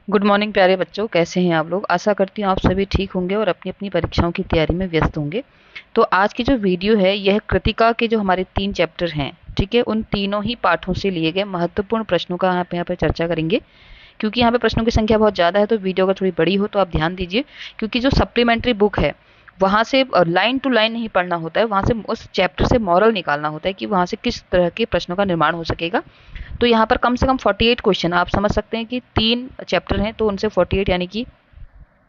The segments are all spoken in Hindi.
गुड मॉर्निंग प्यारे बच्चों, कैसे हैं आप लोग। आशा करती हूँ आप सभी ठीक होंगे और अपनी अपनी परीक्षाओं की तैयारी में व्यस्त होंगे। तो आज की जो वीडियो है यह कृतिका के जो हमारे 3 चैप्टर हैं, ठीक है, उन तीनों ही पाठों से लिए गए महत्वपूर्ण प्रश्नों का यहाँ पे चर्चा करेंगे। क्योंकि यहाँ पे प्रश्नों की संख्या बहुत ज़्यादा है तो वीडियो अगर थोड़ी बड़ी हो तो आप ध्यान दीजिए। क्योंकि जो सप्लीमेंट्री बुक है वहाँ से लाइन टू लाइन नहीं पढ़ना होता है, वहाँ से उस चैप्टर से मॉरल निकालना होता है कि वहाँ से किस तरह के प्रश्नों का निर्माण हो सकेगा। तो यहाँ पर कम से कम 48 क्वेश्चन आप समझ सकते हैं कि 3 चैप्टर हैं तो उनसे 48 यानी कि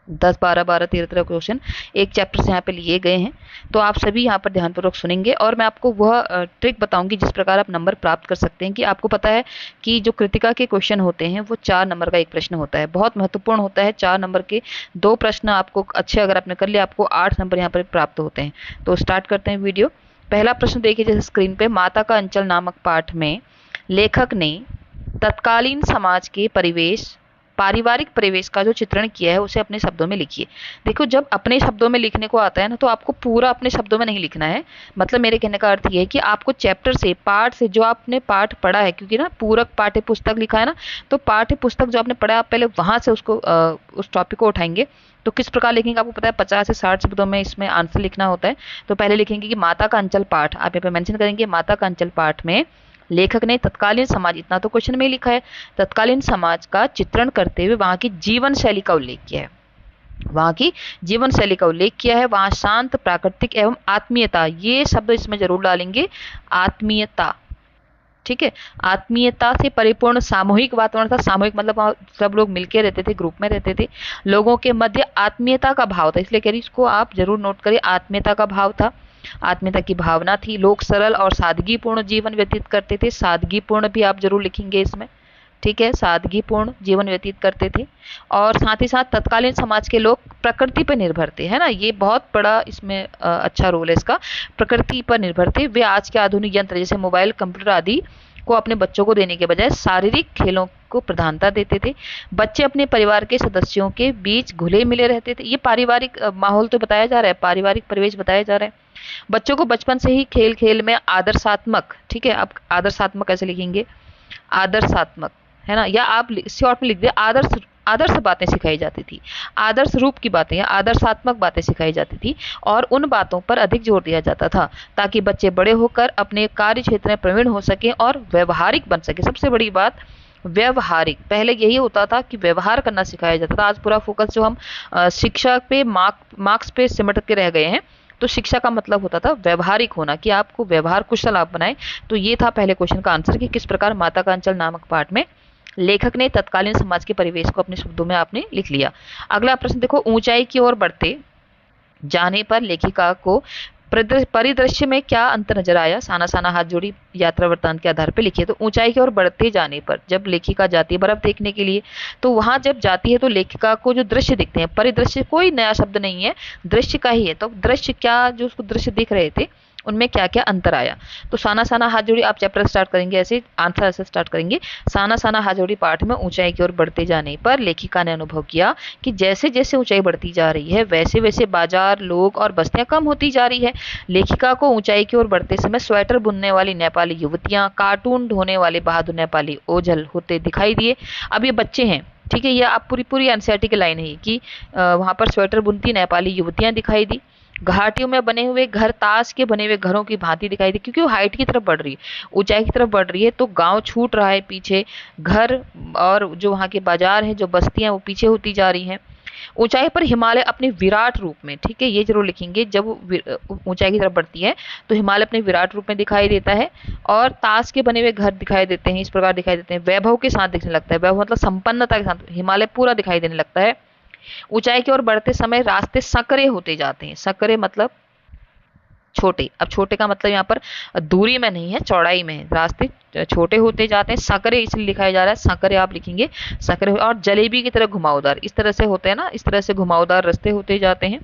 10 12 12 13 क्वेश्चन एक चैप्टर से यहाँ पे लिए गए हैं। तो आप सभी यहाँ पर ध्यानपूर्वक सुनेंगे और मैं आपको वह ट्रिक बताऊंगी जिस प्रकार आप नंबर प्राप्त कर सकते हैं। कि आपको पता है कि जो कृतिका के क्वेश्चन होते हैं वो 4 नंबर का एक प्रश्न होता है, बहुत महत्वपूर्ण होता है। 4 नंबर के 2 प्रश्न आपको अच्छे अगर आपने कर लिया आपको 8 नंबर यहाँ पर प्राप्त होते हैं। तो स्टार्ट करते हैं वीडियो। पहला प्रश्न देखिए जैसे स्क्रीन पे, माता का अंचल नामक पाठ में लेखक ने तत्कालीन समाज के पारिवारिक परिवेश का जो चित्रण किया है उसे अपने शब्दों में लिखिए। देखो, जब अपने शब्दों में लिखने को आता है ना तो आपको पूरा अपने शब्दों में नहीं लिखना है। मतलब मेरे कहने का अर्थ ये है कि आपको चैप्टर से, पाठ से, जो आपने पाठ पढ़ा है, क्योंकि ना पूरक पाठ्य पुस्तक लिखा है ना, तो पाठ्य पुस्तक जो आपने पढ़ा आप पहले वहां से उसको उस टॉपिक को उठाएंगे। तो किस प्रकार लिखेंगे आपको पता है, 50 से 60 शब्दों में इसमें आंसर लिखना होता है। तो पहले लिखेंगे कि माता का अंचल पाठ, आप यहाँ पे मेंशन करेंगे माता का अंचल पाठ में लेखक ने तत्कालीन समाज, इतना तो क्वेश्चन में ही लिखा है, तत्कालीन समाज का चित्रण करते हुए वहां की जीवन शैली का उल्लेख किया है। वहां की जीवन शैली का उल्लेख किया है। वहां शांत, प्राकृतिक एवं आत्मीयता, ये शब्द इसमें जरूर डालेंगे, आत्मीयता, ठीक है। आत्मीयता से परिपूर्ण सामूहिक वातावरण था। सामूहिक मतलब वहाँ सब लोग मिलके रहते थे, ग्रुप में रहते थे। लोगों के मध्य आत्मीयता का भाव था, इसलिए कह रही इसको आप जरूर नोट करिए, आत्मीयता का भाव था, आत्मीयता की भावना थी। लोग सरल और सादगीपूर्ण जीवन व्यतीत करते थे, सादगीपूर्ण भी आप जरूर लिखेंगे इसमें, ठीक है, सादगीपूर्ण जीवन व्यतीत करते थे। और साथ ही साथ तत्कालीन समाज के लोग प्रकृति पर निर्भर थे, है ना, ये बहुत बड़ा इसमें अच्छा रोल है इसका। प्रकृति पर निर्भर थे। वे आज के आधुनिक यंत्र जैसे मोबाइल, कंप्यूटर आदि को अपने बच्चों को देने के बजाय शारीरिक खेलों को प्रधानता देते थे। बच्चे अपने परिवार के सदस्यों के बीच घुले मिले रहते थे। ये पारिवारिक माहौल तो बताया जा रहा है, पारिवारिक परिवेश बताया जा रहा है। बच्चों को बचपन से ही खेल खेल में आदर्शात्मक, ठीक है, आप आदर्शात्मक कैसे लिखेंगे, आदर्शात्मक, है ना, या आप शॉर्ट में लिख दिया आदर्श, आदर्श बातें सिखाई जाती थी। आदर्श रूप की बातें या आदर्शात्मक बातें सिखाई जाती थी और उन बातों पर अधिक जोर दिया जाता था ताकि बच्चे बड़े होकर अपने कार्य क्षेत्र में प्रवीण हो सके और व्यवहारिक बन सके। सबसे बड़ी बात व्यवहारिक, पहले यही होता था कि व्यवहार करना सिखाया जाता था। आज पूरा फोकस जो हम शिक्षा पे, मार्क्स पे सिमट के रह गए हैं। तो शिक्षा का मतलब होता था व्यवहारिक होना, कि आपको व्यवहार कुशल आप बनाए। तो ये था पहले क्वेश्चन का आंसर कि किस प्रकार माता का अंचल नामक पाठ में लेखक ने तत्कालीन समाज के परिवेश को अपने शब्दों में आपने लिख लिया। अगला प्रश्न देखो, ऊंचाई की ओर बढ़ते जाने पर लेखिका को परिदृश्य में क्या अंतर नजर आया, साना साना हाथ जोड़ी यात्रा वृत्तांत के आधार पर लिखिए। तो ऊंचाई की ओर बढ़ते जाने पर जब लेखिका जाती है बर्फ देखने के लिए, तो वहां जब जाती है तो लेखिका को जो दृश्य दिखते हैं, परिदृश्य कोई नया शब्द नहीं है, दृश्य का ही है। तो दृश्य क्या, जो उसको दृश्य दिख रहे थे उनमें क्या क्या अंतर आया। तो साना साना हाथ जोड़ी आप चैप्टर स्टार्ट करेंगे, ऐसे आंसर ऐसे स्टार्ट करेंगे। साना साना हाथ जोड़ी पाठ में ऊंचाई की ओर बढ़ते जाने पर लेखिका ने अनुभव किया कि जैसे जैसे ऊंचाई बढ़ती जा रही है वैसे वैसे बाजार, लोग और बस्तियां कम होती जा रही है। लेखिका को ऊंचाई की ओर बढ़ते समय स्वेटर बुनने वाली नेपाली युवतियां, कार्टून ढोने वाले बहादुर नेपाली ओझल होते दिखाई दिए। अब ये बच्चे हैं, ठीक है, ये आप पूरी पूरी एनसीईआरटी की लाइन है कि वहां पर स्वेटर बुनती नेपाली युवतियां दिखाई दी। घाटियों में बने हुए घर ताश के बने हुए घरों की भांति दिखाई दी, क्योंकि वो हाइट की तरफ बढ़ रही है, ऊंचाई की तरफ बढ़ रही है, तो गांव छूट रहा है पीछे, घर और जो वहाँ के बाजार हैं, जो बस्तियां वो पीछे होती जा रही हैं। ऊंचाई पर हिमालय अपने विराट रूप में, ठीक है, ये जरूर लिखेंगे, जब ऊंचाई की तरफ बढ़ती है तो हिमालय अपने विराट रूप में दिखाई देता है और ताश के बने हुए घर दिखाई देते हैं, इस प्रकार दिखाई देते हैं, वैभव के साथ दिखने लगता है। वैभव मतलब संपन्नता के साथ हिमालय पूरा दिखाई देने लगता है। ऊंचाई की ओर बढ़ते समय रास्ते संकरे होते जाते हैं। संकरे मतलब छोटे, अब छोटे का मतलब यहाँ पर दूरी में नहीं है, चौड़ाई में है। रास्ते छोटे होते जाते हैं, संकरे इसलिए लिखाया जा रहा है, संकरे आप लिखेंगे, संकरे। और जलेबी की तरह घुमावदार, इस तरह से होते हैं ना, इस तरह से घुमावदार रास्ते होते जाते हैं।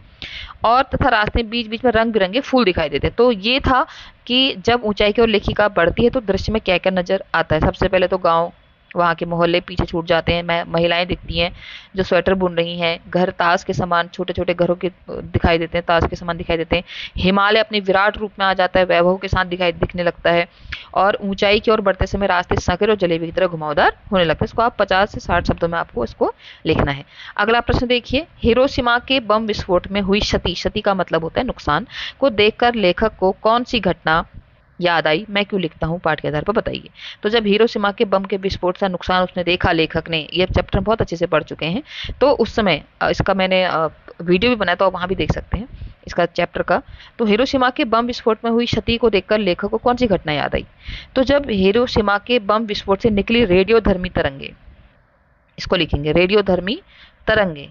और तथा रास्ते बीच बीच में रंग बिरंगे फूल दिखाई देते हैं। तो ये था कि जब ऊंचाई की ओर लेखिका बढ़ती है तो दृश्य में क्या क्या नजर आता है। सबसे पहले तो गाँव, वहाँ के मोहल्ले पीछे छूट जाते हैं, महिलाएं दिखती हैं जो स्वेटर बुन रही हैं, घर ताश के समान, छोटे छोटे घरों के दिखाई देते हैं, ताश के समान दिखाई देते हैं। हिमालय अपने विराट रूप में आ जाता है, वैभव के साथ दिखने लगता है, और ऊंचाई की ओर बढ़ते समय रास्ते संकर और जलेबी की तरह घुमावदार होने लगते हैं। इसको आप 50 से 60 शब्दों में आपको इसको लिखना है। अगला प्रश्न देखिए, हिरोशिमा के बम विस्फोट में हुई क्षति का मतलब होता है नुकसान, को देखकर लेखक को कौन सी घटना याद आई? मैं क्यों लिखता हूँ, पाठ के आधार पर बताइए। तो जब हिरोशिमा के बम के विस्फोट का नुकसान उसने देखा, लेखक ने, ये चैप्टर बहुत अच्छे से पढ़ चुके हैं, तो उस समय इसका मैंने वीडियो भी बनाया, तो आप वहां भी देख सकते हैं इसका चैप्टर का। तो हिरोशिमा के बम विस्फोट में हुई क्षति को देखकर लेखक को कौन सी घटना याद आई? तो जब हिरोशिमा के बम विस्फोट से निकली रेडियोधर्मी तरंगे, इसको लिखेंगे रेडियोधर्मी तरंगे,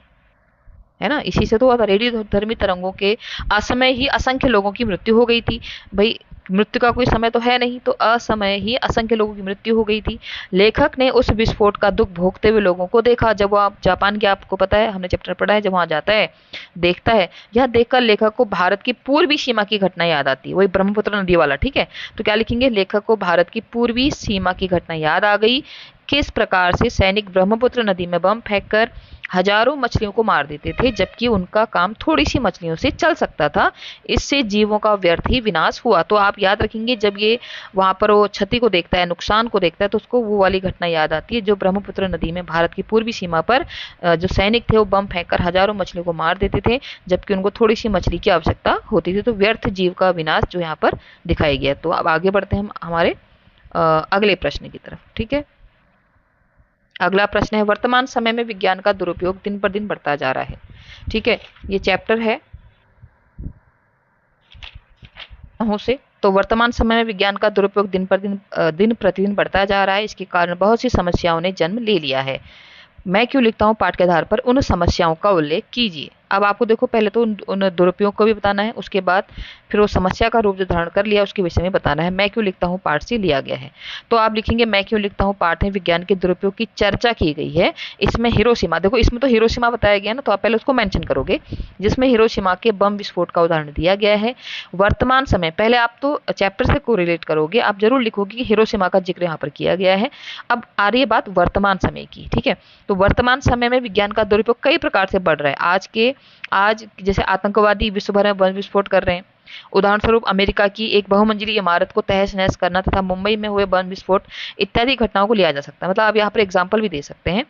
है ना, इसी से तो हुआ था। रेडियोधर्मी तरंगों के असमय ही असंख्य लोगों की मृत्यु हो गई थी। भाई मृत्यु का कोई समय तो है नहीं, तो असमय ही असंख्य लोगों की मृत्यु हो गई थी। लेखक ने उस विस्फोट का दुख भोगते हुए लोगों को देखा। जब वो आप जापान के, आपको पता है, हमने चैप्टर पढ़ा है, जब वहां जाता है, देखता है, यह देखकर लेखक को भारत की पूर्वी सीमा की घटना याद आती है, वही ब्रह्मपुत्र नदी वाला, ठीक है। तो क्या लिखेंगे, लेखक को भारत की पूर्वी सीमा की घटना याद आ गई। किस प्रकार से सैनिक ब्रह्मपुत्र नदी में बम फेंककर हजारों मछलियों को मार देते थे, जबकि उनका काम थोड़ी सी मछलियों से चल सकता था। इससे जीवों का व्यर्थ ही विनाश हुआ। तो आप याद रखेंगे, जब ये वहां पर वो क्षति को देखता है, नुकसान को देखता है, तो उसको वो वाली घटना याद आती है जो ब्रह्मपुत्र नदी में भारत की पूर्वी सीमा पर जो सैनिक थे वो बम फेंककर हजारों मछलियों को मार देते थे, जबकि उनको थोड़ी सी मछली की आवश्यकता होती थी। तो व्यर्थ जीव का विनाश जो यहाँ पर दिखाया गया। तो अब आगे बढ़ते हैं हम हमारे अगले प्रश्न की तरफ, ठीक है। अगला प्रश्न है, वर्तमान समय में विज्ञान का दुरुपयोग दिन पर दिन बढ़ता जा रहा है, ठीक है। ये चैप्टर है से। तो वर्तमान समय में विज्ञान का दुरुपयोग दिन प्रतिदिन बढ़ता जा रहा है। इसके कारण बहुत सी समस्याओं ने जन्म ले लिया है। मैं क्यों लिखता हूँ, पाठ के आधार पर उन समस्याओं का उल्लेख कीजिए। अब आपको देखो, पहले तो उन दुरुपयोग को भी बताना है, उसके बाद फिर वो समस्या का रूप जो धारण कर लिया उसके विषय में बताना है। मैं क्यों लिखता हूँ पाठ से लिया गया है। तो आप लिखेंगे, मैं क्यों लिखता हूँ पाठ में विज्ञान के दुरुपयोग की चर्चा की गई है। इसमें हिरोशिमा, देखो इसमें तो हिरोशिमा बताया गया ना, तो आप पहले उसको मेंशन करोगे, जिसमें हिरोशिमा के बम विस्फोट का उदाहरण दिया गया है। वर्तमान समय, पहले आप तो चैप्टर से कोरिलेट करोगे, आप जरूर लिखोगे कि हिरोशिमा का जिक्र यहाँ पर किया गया है। अब आ रही है बात वर्तमान समय की, ठीक है। तो वर्तमान समय में विज्ञान का दुरुपयोग कई प्रकार से बढ़ रहा है। आज जैसे आतंकवादी विश्व भर में बम विस्फोट कर रहे हैं। उदाहरण स्वरूप अमेरिका की एक बहुमंजिली इमारत को तहस नहस करना तथा मुंबई में हुए बम विस्फोट इत्यादि घटनाओं को लिया जा सकता है। मतलब आप यहाँ पर एग्जाम्पल भी दे सकते हैं।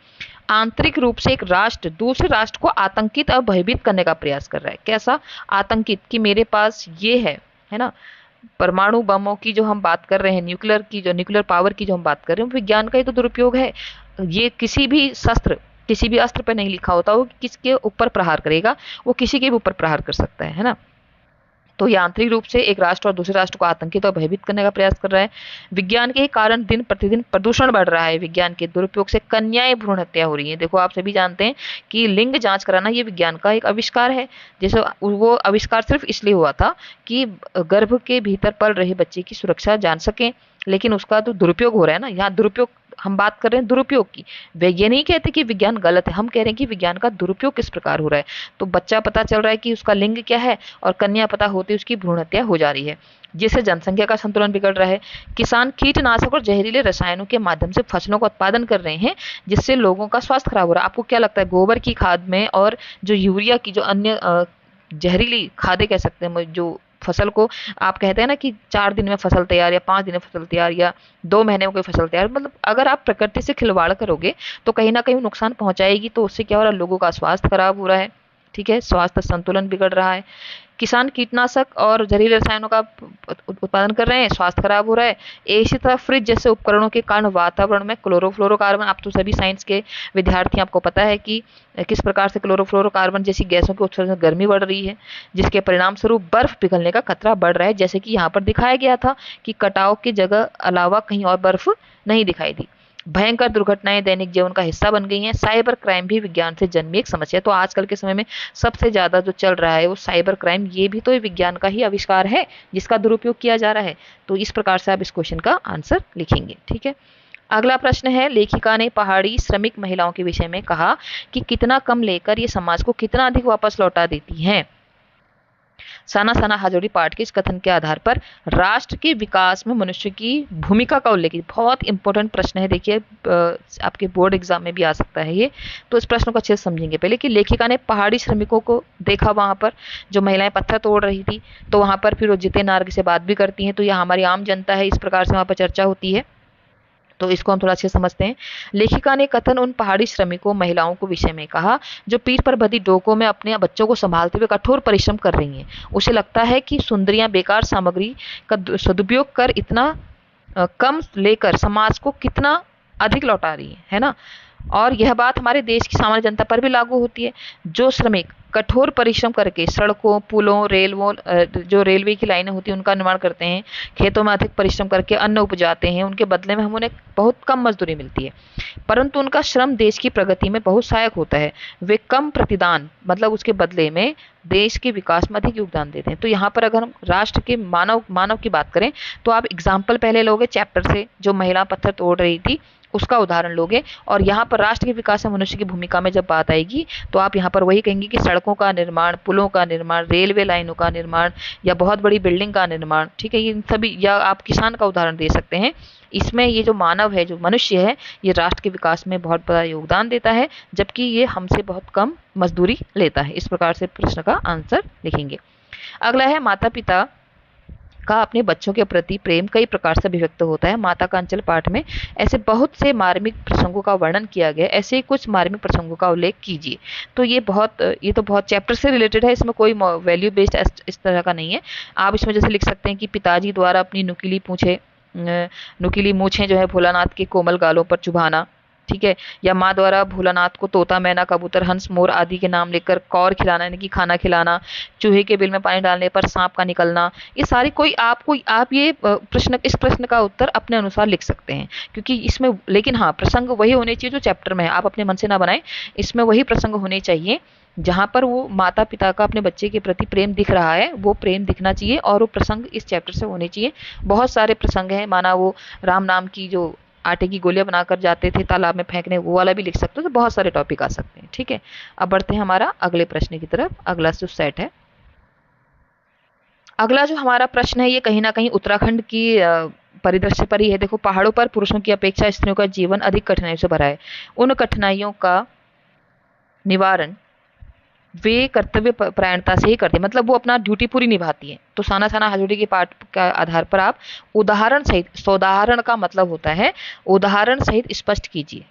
आंतरिक रूप से एक राष्ट्र दूसरे राष्ट्र को आतंकित और भयभीत करने का प्रयास कर रहा है। कैसा आतंकित, कि मेरे पास ये है ना, परमाणु बमों की जो हम बात कर रहे हैं, न्यूक्लियर पावर की जो हम बात कर रहे हैं, विज्ञान का ही तो दुरुपयोग है। ये किसी भी अस्त्र पर नहीं लिखा होता वो किसके ऊपर प्रहार करेगा, वो किसी के भी ऊपर प्रहार कर सकता है ना। तो ये आंतरिक रूप से एक राष्ट्र और दूसरे राष्ट्र को आतंकित और भयभीत करने का प्रयास कर रहा है। विज्ञान के कारण दिन प्रतिदिन प्रदूषण बढ़ रहा है। विज्ञान के दुरुपयोग से कन्याएं भ्रूण हत्या हो रही है। देखो आप सभी जानते हैं कि लिंग जांच कराना ये विज्ञान का एक आविष्कार है। जैसे वो आविष्कार सिर्फ इसलिए हुआ था कि गर्भ के भीतर पल रहे बच्चे की सुरक्षा जान सकें, लेकिन उसका तो दुरुपयोग हो रहा है ना। यहाँ दुरुपयोग हम बात कर रहे हैं दुरुपयोग की। वे ये नहीं कहते कि विज्ञान गलत है, हम कह रहे हैं कि विज्ञान का दुरुपयोग किस प्रकार हो रहा है। तो बच्चा पता चल रहा है कि उसका लिंग क्या है, और कन्या पता होती है उसकी भ्रूण हत्या हो जा रही है, जिससे जनसंख्या का संतुलन बिगड़ रहा है। किसान कीटनाशक और जहरीले रसायनों के माध्यम से फसलों का उत्पादन कर रहे हैं, जिससे लोगों का स्वास्थ्य खराब हो रहा है। आपको क्या लगता है, गोबर की खाद में और जो यूरिया की जो अन्य जहरीली खादें कह सकते हैं, जो फसल को आप कहते हैं ना कि 4 दिन में फसल तैयार, या 5 दिन में फसल तैयार, या 2 महीने में कोई फसल तैयार, मतलब अगर आप प्रकृति से खिलवाड़ करोगे तो कहीं ना कहीं नुकसान पहुंचाएगी। तो उससे क्या हो रहा है, लोगों का स्वास्थ्य खराब हो रहा है, ठीक है, स्वास्थ्य संतुलन बिगड़ रहा है। किसान कीटनाशक और जहरीले रसायनों का उत्पादन कर रहे हैं, स्वास्थ्य खराब हो रहा है। इसी तरह फ्रिज जैसे उपकरणों के कारण वातावरण में क्लोरोफ्लोरोकार्बन, आप तो सभी साइंस के विद्यार्थी, आपको पता है कि किस प्रकार से क्लोरोफ्लोरोकार्बन जैसी गैसों के उत्सर्जन से गर्मी बढ़ रही है, जिसके परिणाम स्वरूप बर्फ पिघलने का खतरा बढ़ रहा है। जैसे कि यहाँ पर दिखाया गया था कि कटाव की जगह अलावा कहीं और बर्फ नहीं दिखाई दी। भयंकर दुर्घटनाएं दैनिक जीवन का हिस्सा बन गई हैं। साइबर क्राइम भी विज्ञान से जन्मी एक समस्या है। तो आजकल के समय में सबसे ज्यादा जो चल रहा है वो साइबर क्राइम, ये भी तो विज्ञान का ही आविष्कार है जिसका दुरुपयोग किया जा रहा है। तो इस प्रकार से आप इस क्वेश्चन का आंसर लिखेंगे, ठीक है। अगला प्रश्न है, लेखिका ने पहाड़ी श्रमिक महिलाओं के विषय में कहा कि कितना कम लेकर ये समाज को कितना अधिक वापस लौटा देती हैं। साना साना हाजोड़ी पाठ के इस कथन के आधार पर राष्ट्र के विकास में मनुष्य की भूमिका का उल्लेख। बहुत इंपॉर्टेंट प्रश्न है, देखिए आपके बोर्ड एग्जाम में भी आ सकता है ये। तो इस प्रश्न को अच्छे से समझेंगे पहले कि लेखिका ने पहाड़ी श्रमिकों को देखा, वहां पर जो महिलाएं पत्थर तोड़ रही थी, तो वहां पर फिर वो जिते नार्ग से बात भी करती हैं, तो यह हमारी आम जनता है, इस प्रकार से वहां पर चर्चा होती है। तो इसको हम थोड़ा अच्छे समझते हैं। लेखिका ने कथन उन पहाड़ी श्रमिकों महिलाओं को विषय में कहा जो पीठ पर बंधी डोकों में अपने बच्चों को संभालते हुए कठोर परिश्रम कर रही हैं। उसे लगता है कि सुंदरियां बेकार सामग्री का सदुपयोग कर इतना कम लेकर समाज को कितना अधिक लौटा रही है ना। और यह बात हमारे देश की सामान्य जनता पर भी लागू होती है। जो श्रमिक कठोर परिश्रम करके सड़कों, पुलों, जो रेलवे की लाइनें होती हैं उनका निर्माण करते हैं, खेतों में अधिक परिश्रम करके अन्न उपजाते हैं, उनके बदले में हम उन्हें बहुत कम मजदूरी मिलती है, परंतु उनका श्रम देश की प्रगति में बहुत सहायक होता है। वे कम प्रतिदान मतलब उसके बदले में देश के विकास में अधिक योगदान देते हैं। तो यहाँ पर अगर हम राष्ट्र के मानव की बात करें तो आप एग्जाम्पल पहले लोगे चैप्टर से, जो महिला पत्थर तोड़ रही थी उसका उदाहरण लोगे, और यहाँ पर राष्ट्र के विकास में मनुष्य की भूमिका में जब बात आएगी तो आप यहाँ पर वही कहेंगे कि सड़कों का निर्माण, पुलों का निर्माण, रेलवे लाइनों का निर्माण या बहुत बड़ी बिल्डिंग का निर्माण, ठीक है, ये सभी, या आप किसान का उदाहरण दे सकते हैं। इसमें ये जो मानव है, जो मनुष्य है, ये राष्ट्र के विकास में बहुत बड़ा योगदान देता है, जबकि ये हमसे बहुत कम मजदूरी लेता है। इस प्रकार से प्रश्न का आंसर लिखेंगे। अगला है माता पिता का अपने बच्चों के प्रति प्रेम कई प्रकार से अभिव्यक्त होता है। माता का अंचल पाठ में ऐसे बहुत से मार्मिक प्रसंगों का वर्णन किया गया, ऐसे ही कुछ मार्मिक प्रसंगों का उल्लेख कीजिए। तो ये तो बहुत चैप्टर से रिलेटेड है, इसमें कोई वैल्यू बेस्ड इस तरह का नहीं है। आप इसमें जैसे लिख सकते हैं कि पिताजी द्वारा अपनी नुकीली मूछें जो है भोलानाथ के कोमल गालों पर चुभाना, ठीक है, या माँ द्वारा भोलानाथ को तोता, मैना, कबूतर, हंस, मोर आदि के नाम लेकर कौर खिलाना यानी कि खाना खिलाना, चूहे के बिल में पानी डालने पर सांप का निकलना, ये सारी आप ये इस प्रश्न का उत्तर अपने अनुसार लिख सकते हैं, क्योंकि इसमें, लेकिन हाँ, प्रसंग वही होने चाहिए जो चैप्टर में है, आप अपने मन से ना बनाएं। इसमें वही प्रसंग होने चाहिए जहां पर वो माता पिता का अपने बच्चे के प्रति प्रेम दिख रहा है, वो प्रेम दिखना चाहिए, और वो प्रसंग इस चैप्टर से होने चाहिए। बहुत सारे प्रसंग हैं, माना वो राम नाम की जो आटे की गोलियां बनाकर जाते थे तालाब में फेंकने, वो वाला भी लिख सकते हो। तो बहुत सारे टॉपिक आ सकते हैं, ठीक है। अब बढ़ते हैं हमारा अगले प्रश्न की तरफ। अगला जो सेट है, अगला जो हमारा प्रश्न है, ये कहीं ना कहीं उत्तराखंड की परिदृश्य पर ही है। देखो, पहाड़ों पर पुरुषों की अपेक्षा स्त्रियों का जीवन अधिक कठिनाइयों से भरा है। उन कठिनाइयों का निवारण वे कर्तव्य परायणता से ही करती है, मतलब वो अपना ड्यूटी पूरी निभाती है। तो साना साना हाजोड़ी के पाठ के आधार पर आप उदाहरण सहित, सौदाहरण का मतलब होता है उदाहरण सहित स्पष्ट कीजिए।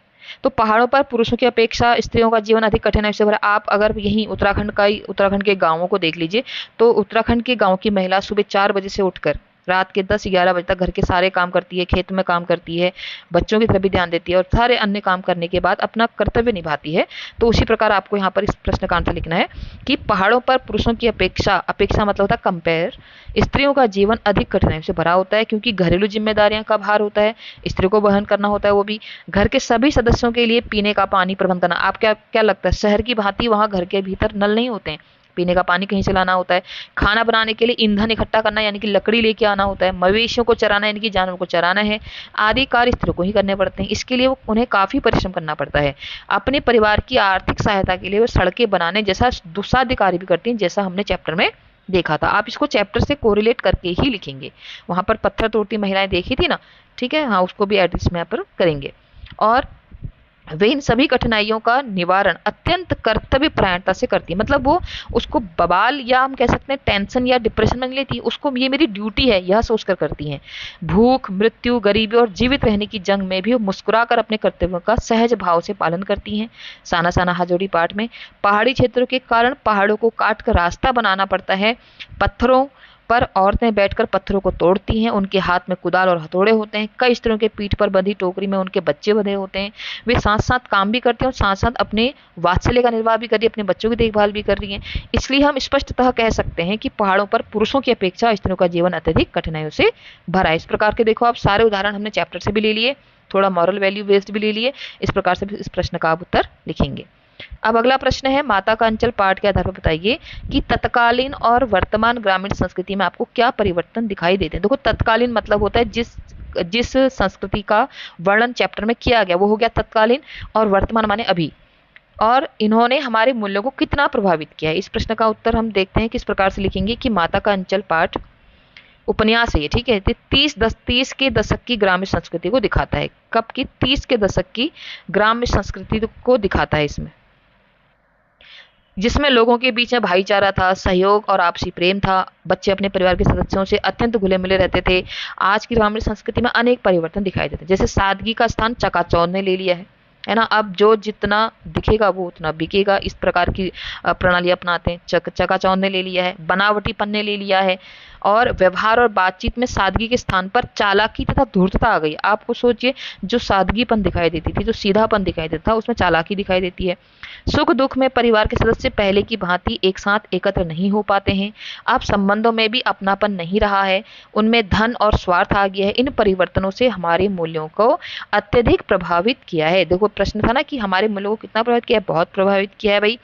तो पहाड़ों पर पुरुषों की अपेक्षा स्त्रियों का जीवन अधिक कठिनाई से भरा। आप अगर यहीं उत्तराखंड के गांवों को देख लीजिए, तो उत्तराखंड के गांव की महिला सुबह 4 बजे से उठकर रात के 10-11 बजे तक घर के सारे काम करती है, खेत में काम करती है, बच्चों की तरफ भी ध्यान देती है, और सारे अन्य काम करने के बाद अपना कर्तव्य निभाती है। तो उसी प्रकार आपको यहाँ पर इस प्रश्न का आंसर लिखना है कि पहाड़ों पर पुरुषों की अपेक्षा मतलब होता है कंपेयर, स्त्रियों का जीवन अधिक कठिनाई से भरा होता है, क्योंकि घरेलू जिम्मेदारियां का भार होता है, स्त्री को वहन करना होता है, वो भी घर के सभी सदस्यों के लिए पीने का पानी प्रबंध करना। आप क्या लगता है, शहर की भांति वहां घर के भीतर नल नहीं होते हैं, पीने का पानी कहीं से लाना होता है, खाना बनाने के लिए ईंधन इकट्ठा करना यानी कि लकड़ी लेके आना होता है, मवेशियों को चराना यानी कि जानवरों को चराना है, आदि कार्य स्त्रियों को ही करने पड़ते हैं। इसके लिए उन्हें काफी परिश्रम करना पड़ता है। अपने परिवार की आर्थिक सहायता के लिए वो सड़कें बनाने जैसा दुस्साध्य कार्य भी करती हैं, जैसा हमने चैप्टर में देखा था। आप इसको चैप्टर से कोरिलेट करके ही लिखेंगे। वहां पर पत्थर तोड़ती महिलाएं देखी थी ना, ठीक है, हाँ, उसको भी एड्रेस में यहाँ पर करेंगे। और वे इन सभी कठिनाइयों का निवारण अत्यंत कर्तव्य परायणता से करती है, मतलब वो उसको बवाल या हम कह सकते हैं टेंशन या डिप्रेशन में नहीं लेती, उसको ये मेरी ड्यूटी है यह सोचकर करती हैं। भूख, मृत्यु, गरीबी और जीवित रहने की जंग में भी वो मुस्कुराकर अपने कर्तव्यों का सहज भाव से पालन करती हैं। साना साना हाजोड़ी पाठ में पहाड़ी क्षेत्रों के कारण पहाड़ों को काट कर रास्ता बनाना पड़ता है। पत्थरों पर औरतें बैठकर पत्थरों को तोड़ती हैं, उनके हाथ में कुदाल और हथौड़े होते हैं। कई स्त्रियों के पीठ पर बंधी टोकरी में उनके बच्चे बंधे होते हैं। वे साथ साथ काम भी करते हैं और साथ साथ अपने वात्सल्य का निर्वाह भी कर रही है, अपने बच्चों की देखभाल भी कर रही हैं। इसलिए हम स्पष्टतः कह सकते हैं कि पहाड़ों पर पुरुषों की अपेक्षा स्त्रियों का जीवन अत्यधिक कठिनाइयों से भरा है। इस प्रकार के देखो, आप सारे उदाहरण हमने चैप्टर से भी ले लिए, थोड़ा मॉरल वैल्यू बेस्ड भी ले लिए। इस प्रकार से इस प्रश्न का आप उत्तर लिखेंगे। अब अगला प्रश्न है, माता का अंचल पाठ के आधार पर बताइए कि तत्कालीन और वर्तमान ग्रामीण संस्कृति में आपको क्या परिवर्तन दिखाई देते हैं। देखो, तत्कालीन मतलब होता है जिस संस्कृति का वर्णन चैप्टर में किया गया वो हो गया तत्कालीन, और वर्तमान माने अभी। और इन्होंने हमारे मूल्यों को कितना प्रभावित किया है। इस प्रश्न का उत्तर हम देखते हैं किस प्रकार से लिखेंगे कि माता का अंचल पाठ उपन्यास है ये, ठीक है। 30 के दशक की ग्राम्य संस्कृति को दिखाता है। कब की? 30 के दशक की ग्राम्य संस्कृति को दिखाता है इसमें, जिसमें लोगों के बीच में भाईचारा था, सहयोग और आपसी प्रेम था। बच्चे अपने परिवार के सदस्यों से अत्यंत घुले मिले रहते थे। आज की ग्रामीण संस्कृति में अनेक परिवर्तन दिखाई देते हैं, जैसे सादगी का स्थान चकाचौंध ने ले लिया है ना। अब जो जितना दिखेगा वो उतना बिकेगा, इस प्रकार की प्रणाली अपनाते हैं। चकाचौंध ने ले लिया है, बनावटीपन ने ले लिया है, और व्यवहार और बातचीत में सादगी के स्थान पर चालाकी तथा धूर्तता आ गई। आपको सोचिए, जो सादगीपन दिखाई देती थी, जो सीधापन दिखाई देता था, उसमें चालाकी दिखाई देती है। सुख दुख में परिवार के सदस्य पहले की भांति एक साथ एकत्र नहीं हो पाते हैं। अब संबंधों में भी अपनापन नहीं रहा है, उनमें धन और स्वार्थ आ गया है। इन परिवर्तनों से हमारे मूल्यों को अत्यधिक प्रभावित किया है। देखो प्रश्न था ना कि हमारे मूल्यों को कितना प्रभावित किया है, बहुत प्रभावित किया है भाई।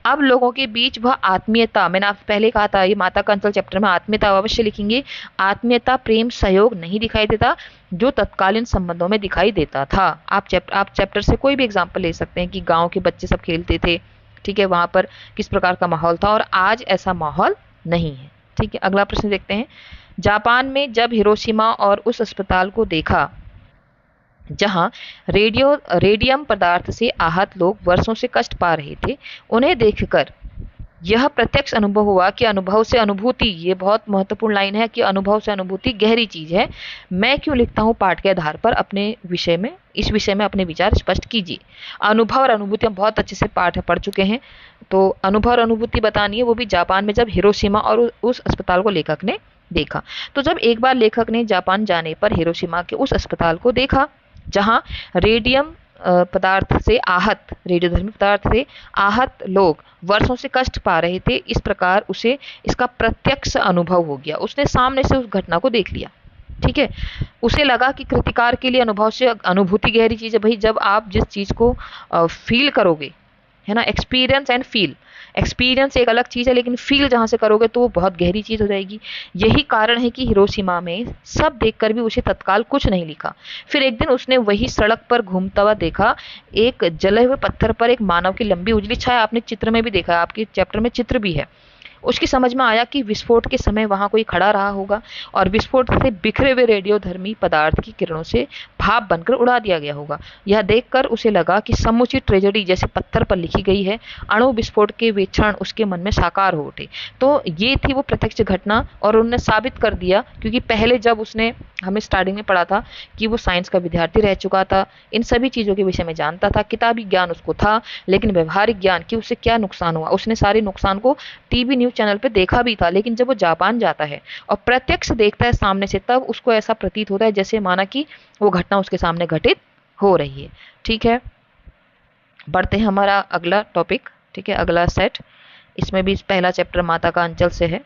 अब लोगों के बीच वह आत्मीयता, मैंने आपसे पहले कहा था, ये माता का अंचल चैप्टर में आत्मीयता अवश्य लिखेंगे। आत्मीयता, प्रेम, सहयोग नहीं दिखाई देता जो तत्कालीन संबंधों में दिखाई देता था। आप चैप्टर से कोई भी एग्जाम्पल ले सकते हैं कि गांव के बच्चे सब खेलते थे, ठीक है, वहां पर किस प्रकार का माहौल था, और आज ऐसा माहौल नहीं है। ठीक है, अगला प्रश्न देखते हैं। जापान में जब हिरोशिमा और उस अस्पताल को देखा जहां रेडियम पदार्थ से आहत लोग वर्षों से कष्ट पा रहे थे, उन्हें देखकर यह प्रत्यक्ष अनुभव हुआ कि अनुभव से अनुभूति, ये बहुत महत्वपूर्ण लाइन है कि अनुभव से अनुभूति गहरी चीज है। मैं क्यों लिखता हूँ पाठ के आधार पर, अपने विषय में, इस विषय में अपने विचार स्पष्ट कीजिए। अनुभव और अनुभूति हम बहुत अच्छे से पाठ पढ़ चुके हैं, तो अनुभव और अनुभूति बतानी है, वो भी जापान में जब हिरोशिमा और उस अस्पताल को लेखक ने देखा। तो जब एक बार लेखक ने जापान जाने पर हिरोशिमा के उस अस्पताल को देखा जहां रेडियम पदार्थ से आहत, रेडियोधर्मी पदार्थ से आहत लोग वर्षों से कष्ट पा रहे थे, इस प्रकार उसे इसका प्रत्यक्ष अनुभव हो गया। उसने सामने से उस घटना को देख लिया, ठीक है। उसे लगा कि कृतिकार के लिए अनुभव से अनुभूति गहरी चीज है। भाई जब आप जिस चीज को फील करोगे, है ना, एक्सपीरियंस एंड फील, एक्सपीरियंस एक अलग चीज है, लेकिन फील जहां से करोगे तो वो बहुत गहरी चीज हो जाएगी। यही कारण है कि हिरोशिमा में सब देखकर भी उसे तत्काल कुछ नहीं लिखा। फिर एक दिन उसने वही सड़क पर घूमता हुआ देखा, एक जले हुए पत्थर पर एक मानव की लंबी उजली छाया। आपने चित्र में भी देखा, आपके चैप्टर में चित्र भी है। उसकी समझ में आया कि विस्फोट के समय वहां कोई खड़ा रहा होगा और विस्फोट से बिखरे हुए रेडियोधर्मी पदार्थ की किरणों से भाप बनकर उड़ा दिया गया होगा। यह देखकर उसे लगा कि समुचित ट्रेजेडी जैसे पत्थर पर लिखी गई है। अणु विस्फोट के वे क्षण उसके मन में साकार हो उठे। तो ये थी वो प्रत्यक्ष घटना, और उन्होंने साबित कर दिया, क्योंकि पहले जब उसने, हमें स्टार्टिंग में पढ़ा था कि वो साइंस का विद्यार्थी रह चुका था, इन सभी चीज़ों के विषय में जानता था, किताबी ज्ञान उसको था, लेकिन व्यवहारिक ज्ञान कि उससे क्या नुकसान हुआ, उसने सारे नुकसान को टीवी न्यूज़ चैनल पे देखा भी था। लेकिन जब वो जापान जाता है और प्रत्यक्ष देखता है सामने से, तब उसको ऐसा प्रतीत होता है जैसे माना कि वो घटना उसके सामने घटित हो रही है। ठीक है, बढ़ते हैं हमारा अगला टॉपिक, ठीक है, अगला सेट। इसमें भी पहला चैप्टर माता का अंचल से है।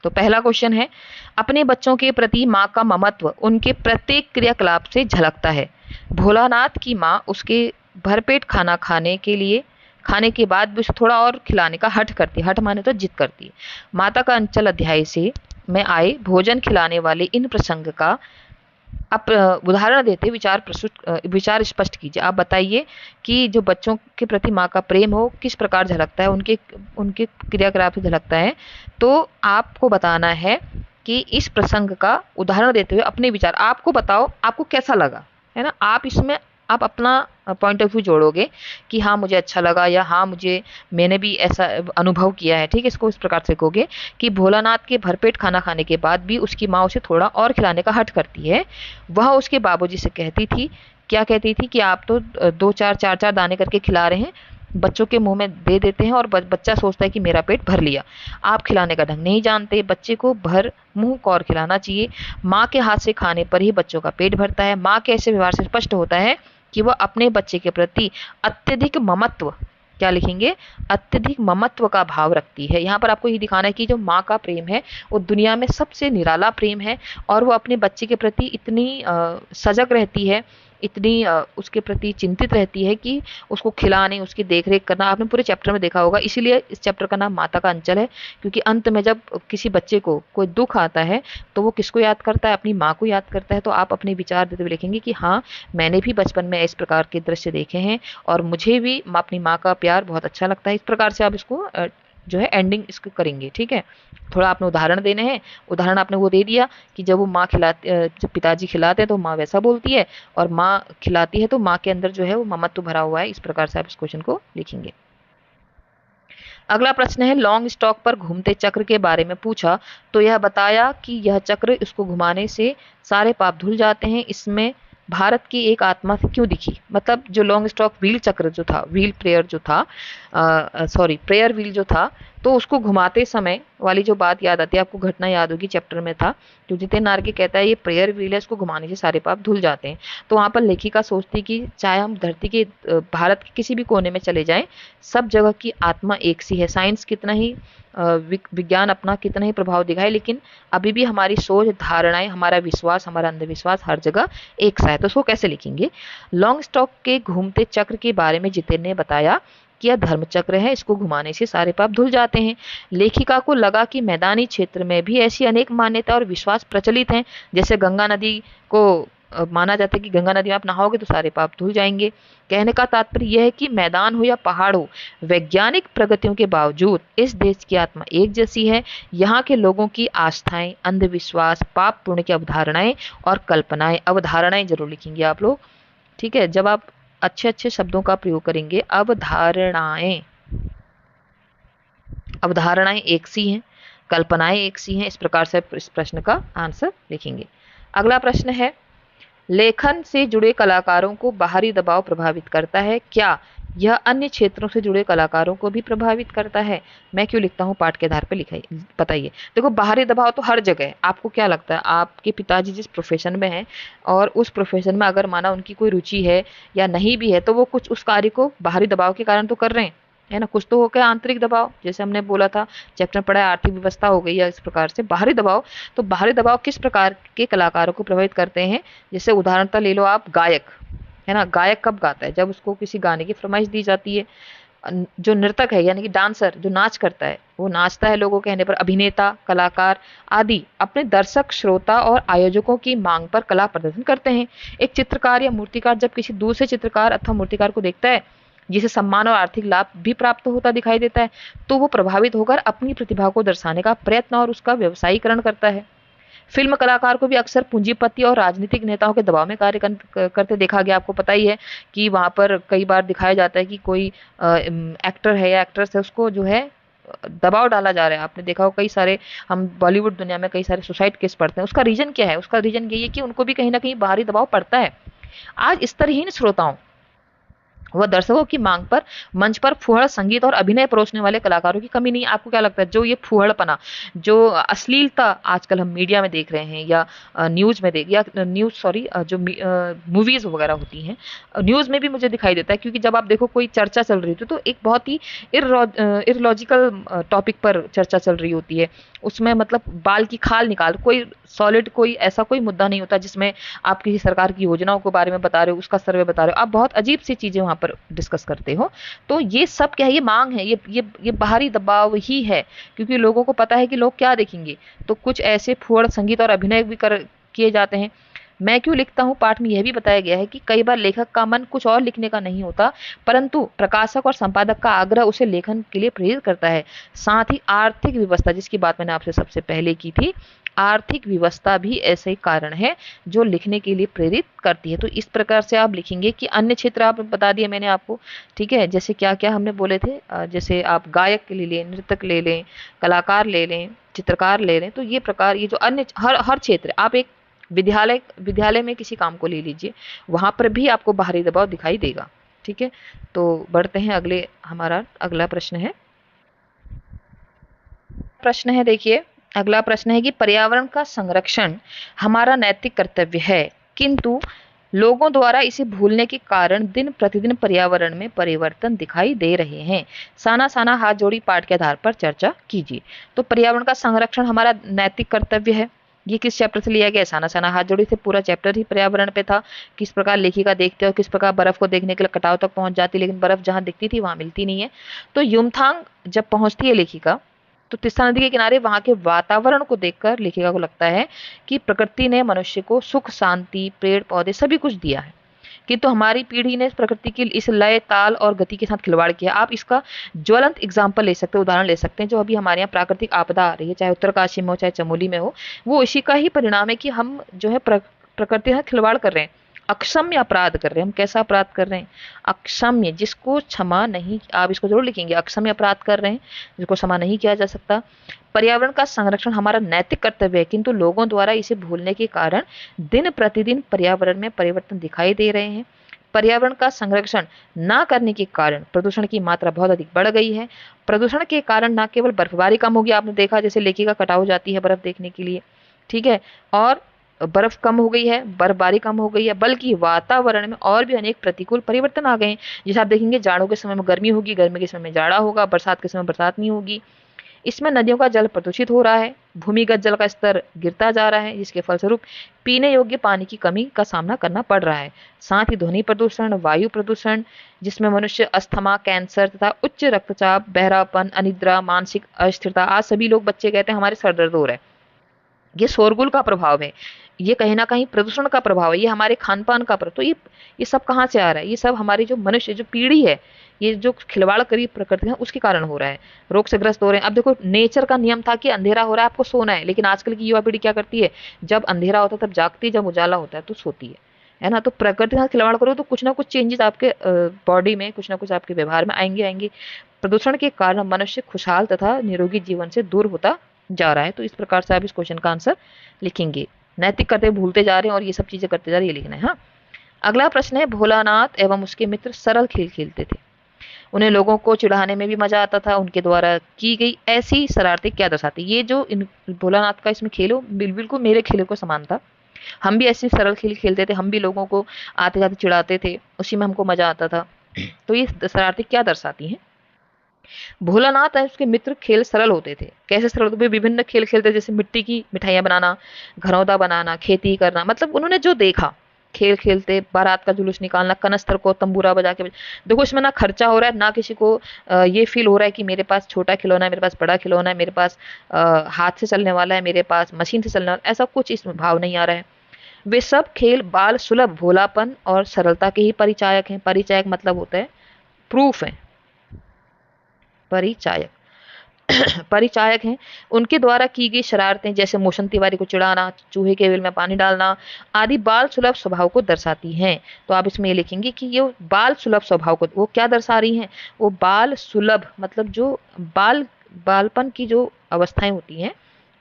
तो पहला क्वेश्चन है, अपने बच्चों के प्रति माँ का ममत्व उनके प्रत्येक क्रियाकलाप से झलकता है। भोलानाथ की माँ उसके भरपेट खाना खाने के बाद भी उसे थोड़ा और खिलाने का हठ करती है। हठ माने तो जिद करती है। माता का अंचल अध्याय से में आए भोजन खिलाने वाले इन प्रसंग का आप उदाहरण देते विचार स्पष्ट कीजिए। आप बताइए कि जो बच्चों के प्रति माँ का प्रेम हो किस प्रकार झलकता है, उनके क्रियाकलाप से झलकता है। तो आपको बताना है कि इस प्रसंग का उदाहरण देते हुए अपने विचार, आपको बताओ आपको कैसा लगा, है ना। आप इसमें आप अपना पॉइंट ऑफ व्यू जोड़ोगे कि हाँ मुझे अच्छा लगा, या हाँ मैंने भी ऐसा अनुभव किया है। ठीक है, इसको इस प्रकार से कहोगे कि भोलानाथ के भरपेट खाना खाने के बाद भी उसकी माँ उसे थोड़ा और खिलाने का हठ करती है। वह उसके बाबूजी से कहती थी, क्या कहती थी कि आप तो 2-4 दाने करके खिला रहे हैं, बच्चों के मुंह में दे देते हैं और बच्चा सोचता है कि मेरा पेट भर लिया। आप खिलाने का ढंग नहीं जानते, बच्चे को भर मुंह कौर खिलाना चाहिए। माँ के हाथ से खाने पर ही बच्चों का पेट भरता है। माँ के ऐसे व्यवहार से स्पष्ट होता है कि वह अपने बच्चे के प्रति अत्यधिक ममत्व, क्या लिखेंगे, अत्यधिक ममत्व का भाव रखती है। यहाँ पर आपको ये दिखाना है कि जो माँ का प्रेम है वो दुनिया में सबसे निराला प्रेम है, और वो अपने बच्चे के प्रति इतनी सजग रहती है इतनी उसके प्रति चिंतित रहती है कि उसको खिलाने, उसकी देखरेख करना। आपने पूरे चैप्टर में देखा होगा, इसीलिए इस चैप्टर का नाम माता का अंचल है, क्योंकि अंत में जब किसी बच्चे को कोई दुख आता है तो वो किसको याद करता है? अपनी माँ को याद करता है। तो आप अपने विचार देते हुए लिखेंगे कि हाँ, मैंने भी बचपन में इस प्रकार के दृश्य देखे हैं और मुझे भी अपनी माँ का प्यार बहुत अच्छा लगता है। इस प्रकार से आप इसको जो है एंडिंग इसको करेंगे। ठीक है, थोड़ा आपने उदाहरण देने हैं। उदाहरण आपने वो दे दिया कि जब वो माँ खिलाती, जब पिताजी खिलाते हैं तो माँ वैसा बोलती है, और माँ खिलाती है तो माँ के अंदर जो है वो ममत्व भरा हुआ है। इस प्रकार से आप इस क्वेश्चन को लिखेंगे। अगला प्रश्न है, लॉन्ग स्टॉक पर घूमते चक्र के बारे में पूछा तो यह बताया कि यह चक्र इसको घुमाने से सारे पाप धुल जाते हैं। इसमें भारत की एक आत्मा से क्यों दिखी? मतलब जो लॉन्ग स्टॉक व्हील चक्र जो था, व्हील प्रेयर जो था, सॉरी प्रेयर व्हील जो था, तो उसको घुमाते समय वाली जो बात याद आती है आपको, घटना याद होगी, चैप्टर में था, जो जितेन नारगे कहता है ये प्रेयर व्हील है, इसको घुमाने से सारे पाप धुल जाते हैं। तो वहां पर लेखिका सोचती कि चाहे हम धरती के भारत के किसी भी कोने में चले जाएं, सब जगह की आत्मा एक सी है। साइंस कितना ही विज्ञान अपना कितना ही प्रभाव दिखाए, लेकिन अभी भी हमारी सोच, धारणाएं, हमारा विश्वास, हमारा अंधविश्वास हर जगह एक सा है। तो उसको कैसे लिखेंगे? लॉन्ग स्टॉक के घूमते चक्र के बारे में जितेन ने बताया कि यह धर्म चक्र है, इसको घुमाने से सारे पाप धुल जाते हैं। लेखिका को लगा कि मैदानी क्षेत्र में भी ऐसी अनेक मान्यता और विश्वास प्रचलित हैं, जैसे गंगा नदी को माना जाता है कि गंगा नदी में आप नहाओगे तो सारे पाप धुल जाएंगे। कहने का तात्पर्य यह है कि मैदान हो या पहाड़ हो, वैज्ञानिक प्रगतियों के बावजूद इस देश की आत्मा एक जैसी है। यहाँ के लोगों की आस्थाएं, अंधविश्वास, पाप पुण्य की अवधारणाएं और कल्पनाएं, अवधारणाएं जरूर लिखेंगे आप लोग। ठीक है, जब आप अच्छे अच्छे शब्दों का प्रयोग करेंगे, अवधारणाएं, अवधारणाएं एक सी हैं, कल्पनाएं एक सी हैं। इस प्रकार से इस प्रश्न का आंसर लिखेंगे। अगला प्रश्न है, लेखन से जुड़े कलाकारों को बाहरी दबाव प्रभावित करता है, क्या यह अन्य क्षेत्रों से जुड़े कलाकारों को भी प्रभावित करता है? मैं क्यों लिखता हूँ, पाठ के आधार पर लिखाई बताइए। देखो, बाहरी दबाव तो हर जगह है। आपको क्या लगता है, आपके पिताजी जिस प्रोफेशन में हैं और उस प्रोफेशन में अगर माना उनकी कोई रुचि है या नहीं भी है, तो वो कुछ उस कार्य को बाहरी दबाव के कारण तो कर रहे हैं, है ना। कुछ तो हो गया आंतरिक दबाव, जैसे हमने बोला था, चैप्टर पढ़ा है, आर्थिक व्यवस्था हो गई है। इस प्रकार से बाहरी दबाव, तो बाहरी दबाव किस प्रकार के कलाकारों को प्रभावित करते हैं? जैसे उदाहरणतः ले लो आप, गायक, है ना। गायक कब गाता है? जब उसको किसी गाने की फरमाइश दी जाती है। जो नर्तक है यानी कि डांसर जो नाच करता है, वो नाचता है लोगों के कहने पर। अभिनेता, कलाकार आदि अपने दर्शक, श्रोता और आयोजकों की मांग पर कला प्रदर्शन करते हैं। एक चित्रकार या मूर्तिकार जब किसी दूसरे चित्रकार अथवा मूर्तिकार को देखता है जिसे सम्मान और आर्थिक लाभ भी प्राप्त होता दिखाई देता है, तो वो प्रभावित होकर अपनी प्रतिभा को दर्शाने का प्रयत्न और उसका व्यवसायीकरण करता है। फिल्म कलाकार को भी अक्सर पूंजीपति और राजनीतिक नेताओं के दबाव में कार्य करते देखा गया। आपको पता ही है कि वहां पर कई बार दिखाया जाता है कि कोई एक्टर है या एक्ट्रेस है, उसको जो है दबाव डाला जा रहा है। आपने देखा हो कई सारे, हम बॉलीवुड दुनिया में कई सारे सुसाइड केस पढ़ते हैं। उसका रीजन क्या है? उसका रीजन यही है कि उनको भी कहीं ना कहीं बाहरी दबाव पड़ता है। आज स्तरहीन श्रोताओं वह दर्शकों की मांग पर मंच पर फुहड़ संगीत और अभिनय परोसने वाले कलाकारों की कमी नहीं। आपको क्या लगता है, जो ये फुहड़पना, जो अश्लीलता आजकल हम मीडिया में देख रहे हैं या न्यूज में देख, या न्यूज सॉरी जो मूवीज वगैरह होती हैं, न्यूज में भी मुझे दिखाई देता है। क्योंकि जब आप देखो कोई चर्चा चल रही होती है तो एक बहुत ही इरलॉजिकल टॉपिक पर चर्चा चल रही होती है, उसमें मतलब बाल की खाल निकाल, कोई सॉलिड, कोई ऐसा कोई मुद्दा नहीं होता जिसमें आप किसी सरकार की योजनाओं के बारे में बता रहे हो, उसका सर्वे बता रहे हो, आप बहुत अजीब सी चीजें वहां पर डिस्कस करते हो। तो ये सब क्या है? ये मांग है, ये बाहरी दबाव ही है, क्योंकि लोगों को पता है कि लोग क्या देखेंगे। तो कुछ ऐसे फुहड़ संगीत और अभिनय भी किए जाते हैं। मैं क्यों लिखता हूँ, पाठ में यह भी बताया गया है कि कई बार लेखक का मन कुछ और लिखने का नहीं होता, परंतु प्रकाशक और संपादक का आग्रह उसे लेखन के लिए प्रेरित करता है। साथ ही आर्थिक व्यवस्था, जिसकी बात मैंने आपसे सबसे पहले की थी, आर्थिक व्यवस्था भी ऐसे ही कारण है जो लिखने के लिए प्रेरित करती है। तो इस प्रकार से आप लिखेंगे कि अन्य क्षेत्र आप बता दिए मैंने आपको, ठीक है। जैसे क्या क्या हमने बोले थे, जैसे आप गायक ले लें, नृतक ले लें, कलाकार ले लें, चित्रकार ले लें। तो ये प्रकार, ये जो अन्य हर क्षेत्र, आप एक विद्यालय में किसी काम को ले लीजिए, वहां पर भी आपको बाहरी दबाव दिखाई देगा। ठीक है, तो बढ़ते हैं अगले, हमारा अगला प्रश्न है देखिए, अगला प्रश्न है कि पर्यावरण का संरक्षण हमारा नैतिक कर्तव्य है, किंतु लोगों द्वारा इसे भूलने के कारण दिन प्रतिदिन पर्यावरण में परिवर्तन दिखाई दे रहे हैं। साना साना हाथ जोड़ी पाठ के आधार पर चर्चा कीजिए। तो पर्यावरण का संरक्षण हमारा नैतिक कर्तव्य है, ये किस चैप्टर से लिया गया? साना साना हाथ जोड़ी से। पूरा चैप्टर ही पर्यावरण पे था, किस प्रकार लेखिका देखते हैं और किस प्रकार बर्फ को देखने के लिए कटाव तक पहुंच जाती, लेकिन बर्फ जहां दिखती थी वहां मिलती नहीं है। तो युमथांग जब पहुंचती है लेखिका, तो तीस्ता नदी के किनारे वहां के वातावरण को देखकर लेखिका को लगता है कि प्रकृति ने मनुष्य को सुख, शांति, पेड़ पौधे सभी कुछ दिया है, किंतु हमारी पीढ़ी ने प्रकृति की इस लय, ताल और गति के साथ खिलवाड़ किया। आप इसका ज्वलंत एग्जाम्पल ले सकते हैं, उदाहरण ले सकते हैं। जो अभी हमारे यहाँ प्राकृतिक आपदा आ रही है, चाहे उत्तरकाशी में हो चाहे चमोली में हो, वो इसी का ही परिणाम है कि हम जो है प्रकृति के साथ खिलवाड़ कर रहे हैं, अक्षम्य अपराध कर रहे हैं। हम कैसा अपराध कर रहे हैं? अक्षम्य, जिसको क्षमा नहीं, आप इसको जरूर लिखेंगे, अक्षम्य अपराध कर रहे हैं जिसको क्षमा नहीं किया जा सकता। पर्यावरण का संरक्षण हमारा नैतिक कर्तव्य है, किंतु लोगों द्वारा इसे भूलने के कारण दिन प्रतिदिन पर्यावरण में परिवर्तन दिखाई दे रहे हैं। पर्यावरण का संरक्षण ना करने के कारण प्रदूषण की मात्रा बहुत अधिक बढ़ गई है। प्रदूषण के कारण न केवल बर्फबारी कम होगी, आपने देखा जैसे लेखिका कटाव जाती है बर्फ देखने के लिए, ठीक है, और बर्फ कम हो गई है, बर्फबारी कम हो गई है, बल्कि वातावरण में और भी अनेक प्रतिकूल परिवर्तन आ गए हैं। जैसे आप देखेंगे जाड़ों के समय में गर्मी होगी, गर्मी के समय में जाड़ा होगा, बरसात के समय बरसात नहीं होगी। इसमें नदियों का जल प्रदूषित हो रहा है, भूमिगत जल का स्तर गिरता जा रहा है, जिसके फलस्वरूप पीने योग्य पानी की कमी का सामना करना पड़ रहा है। साथ ही ध्वनि प्रदूषण, वायु प्रदूषण, जिसमें मनुष्य अस्थमा, कैंसर तथा उच्च रक्तचाप, बहरापन, अनिद्रा, मानसिक अस्थिरता, आज सभी लोग बच्चे कहते हैं हमारे सर दर्द हो रहा है। ये शोरगुल का प्रभाव है, ये कहीं ना कहीं प्रदूषण का प्रभाव है, ये हमारे खान पान का प्रभाव। तो ये सब कहाँ से आ रहा है? ये सब हमारी जो मनुष्य जो पीढ़ी है, ये जो खिलवाड़ करी प्रकृति है उसके कारण हो रहा है, रोग से ग्रस्त हो रहे हैं। अब देखो नेचर का नियम था कि अंधेरा हो रहा है आपको सोना है, लेकिन आजकल की युवा पीढ़ी क्या करती है? जब अंधेरा होता है तब जागती है, जब उजाला होता है तो सोती है ना। तो प्रकृति के साथ खिलवाड़ करो तो कुछ ना कुछ चेंजेस आपके बॉडी में, कुछ ना कुछ आपके व्यवहार में आएंगे। प्रदूषण के कारण मनुष्य खुशहाल तथा निरोगी जीवन से दूर होता जा रहा है। तो इस प्रकार से आप इस क्वेश्चन का आंसर लिखेंगे। नैतिक कर्तव्य भूलते जा रहे हैं और ये सब चीजें करते जा रहे हैं, ये लिखना है। हाँ, अगला प्रश्न है, भोलानाथ एवं उसके मित्र सरल खेल खेलते थे, उन्हें लोगों को चिढ़ाने में भी मजा आता था, उनके द्वारा की गई ऐसी शरारतें क्या दर्शाती? ये जो इन भोलानाथ का इसमें खेल हो बिल्कुल मेरे खेलों को समान था। हम भी ऐसे सरल खेल खेलते थे, हम भी लोगों को आते जाते चिढ़ाते थे, उसी में हमको मजा आता था। तो ये शरारतें क्या दर्शाती हैं? भोलानाथ और उसके मित्र खेल सरल होते थे। कैसे सरल होते? विभिन्न खेल खेलते, जैसे मिट्टी की मिठाइयाँ बनाना, घरौंदा बनाना, खेती करना, मतलब उन्होंने जो देखा खेल खेलते, बारात का जुलूस निकालना, कनस्तर को तंबूरा बजा के देखो इसमें ना खर्चा हो रहा है, ना किसी को ये फील हो रहा है कि मेरे पास छोटा खिलौना है, मेरे पास बड़ा खिलौना है, मेरे पास हाथ से चलने वाला है, मेरे पास मशीन से चलने वाला, ऐसा कुछ इसमें भाव नहीं आ रहा है। वे सब खेल बाल सुलभ भोलापन और सरलता के ही परिचायक हैं। परिचायक मतलब होता है प्रूफ है, परिचायक परिचायक हैं। उनके द्वारा की गई शरारतें जैसे मोशन तिवारी को चिढ़ाना, चूहे के बिल में पानी डालना आदि बाल सुलभ स्वभाव को दर्शाती हैं। तो आप इसमें ये लिखेंगे कि ये बाल सुलभ स्वभाव को वो क्या दर्शा रही हैं? वो बाल सुलभ मतलब जो बालपन की जो अवस्थाएं होती हैं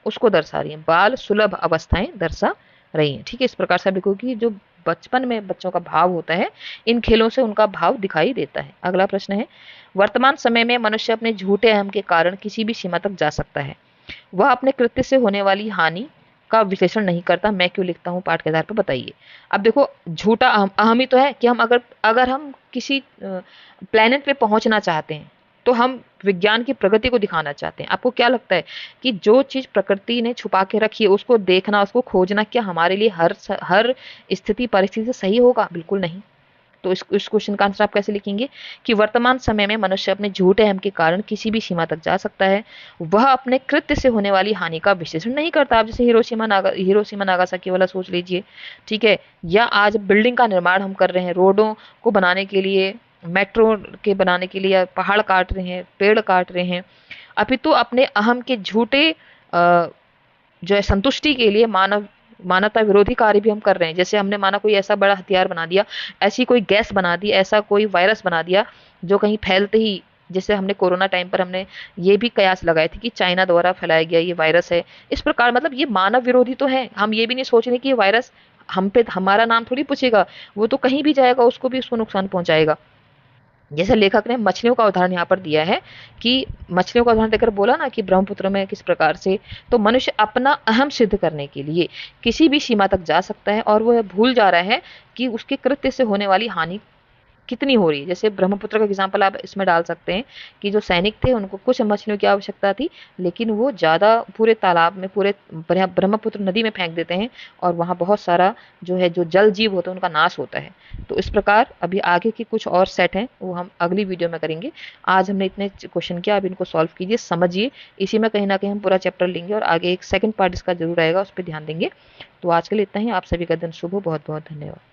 उसको दर्शा रही हैं, बाल सुलभ अवस्थाएं दर्शा रही हैं। ठीक है, इस प्रकार से आप लिखो कि जो बचपन में बच्चों का भाव होता है, इन खेलों से उनका भाव दिखाई देता है। अगला प्रश्न है, वर्तमान समय में मनुष्य अपने झूठे अहम के कारण किसी भी सीमा तक जा सकता है, वह अपने कृत्य से होने वाली हानि का विश्लेषण नहीं करता। मैं क्यों लिखता हूँ, पाठ के आधार पर बताइए। अब देखो झूठा अहम ही तो है कि हम अगर हम किसी प्लेनेट पे पहुंचना चाहते हैं तो हम विज्ञान की प्रगति को दिखाना चाहते हैं। आपको क्या लगता है कि जो चीज प्रकृति ने छुपा के रखी है उसको देखना, उसको खोजना क्या हमारे लिए हर स्थिति परिस्थिति से सही होगा? बिल्कुल नहीं। तो इस क्वेश्चन का आंसर आप कैसे लिखेंगे कि वर्तमान समय में मनुष्य अपने झूठे अहम के कारण किसी भी सीमा तक जा सकता है, वह अपने कृत्य से होने वाली हानि का विश्लेषण नहीं करता। आप जैसे हिरोशिमा नागासाकी वाला सोच लीजिए, ठीक है, या आज बिल्डिंग का निर्माण हम कर रहे हैं, रोडों को बनाने के लिए, मेट्रो के बनाने के लिए पहाड़ काट रहे हैं, पेड़ काट रहे हैं, अपितु अपने अहम के झूठे जो है संतुष्टि के लिए मानवता विरोधी कार्य भी हम कर रहे हैं। जैसे हमने माना कोई ऐसा बड़ा हथियार बना दिया, ऐसी कोई गैस बना दी, ऐसा कोई वायरस बना दिया जो कहीं फैलते ही, जैसे हमने कोरोना टाइम पर हमने ये भी कयास लगाए थे कि चाइना द्वारा फैलाया गया ये वायरस है। इस प्रकार मतलब ये मानव विरोधी तो है। हम ये भी नहीं सोच रहे कि ये वायरस हम पे हमारा नाम थोड़ी पूछेगा, वो तो कहीं भी जाएगा, उसको भी उसको नुकसान पहुंचाएगा। जैसे लेखक ने मछलियों का उदाहरण यहाँ पर दिया है कि मछलियों का उदाहरण देकर बोला ना कि ब्रह्मपुत्र में किस प्रकार से, तो मनुष्य अपना अहम सिद्ध करने के लिए किसी भी सीमा तक जा सकता है और वह भूल जा रहा है कि उसके कृत्य से होने वाली हानि कितनी हो रही है। जैसे ब्रह्मपुत्र का एग्जाम्पल आप इसमें डाल सकते हैं कि जो सैनिक थे उनको कुछ मछलियों की आवश्यकता थी, लेकिन वो ज़्यादा पूरे तालाब में, पूरे ब्रह्मपुत्र नदी में फेंक देते हैं और वहाँ बहुत सारा जो है जो जल जीव होता है उनका नाश होता है। तो इस प्रकार अभी आगे के कुछ और सेट हैं वो हम अगली वीडियो में करेंगे। आज हमने इतने क्वेश्चन किया, अब इनको सॉल्व कीजिए, समझिए। इसी में कहीं ना कहीं हम पूरा चैप्टर लेंगे और आगे एक सेकंड पार्ट इसका जरूर आएगा, उस पर ध्यान देंगे। तो आज के लिए इतना ही। आप सभी का दिन शुभ हो। बहुत बहुत धन्यवाद।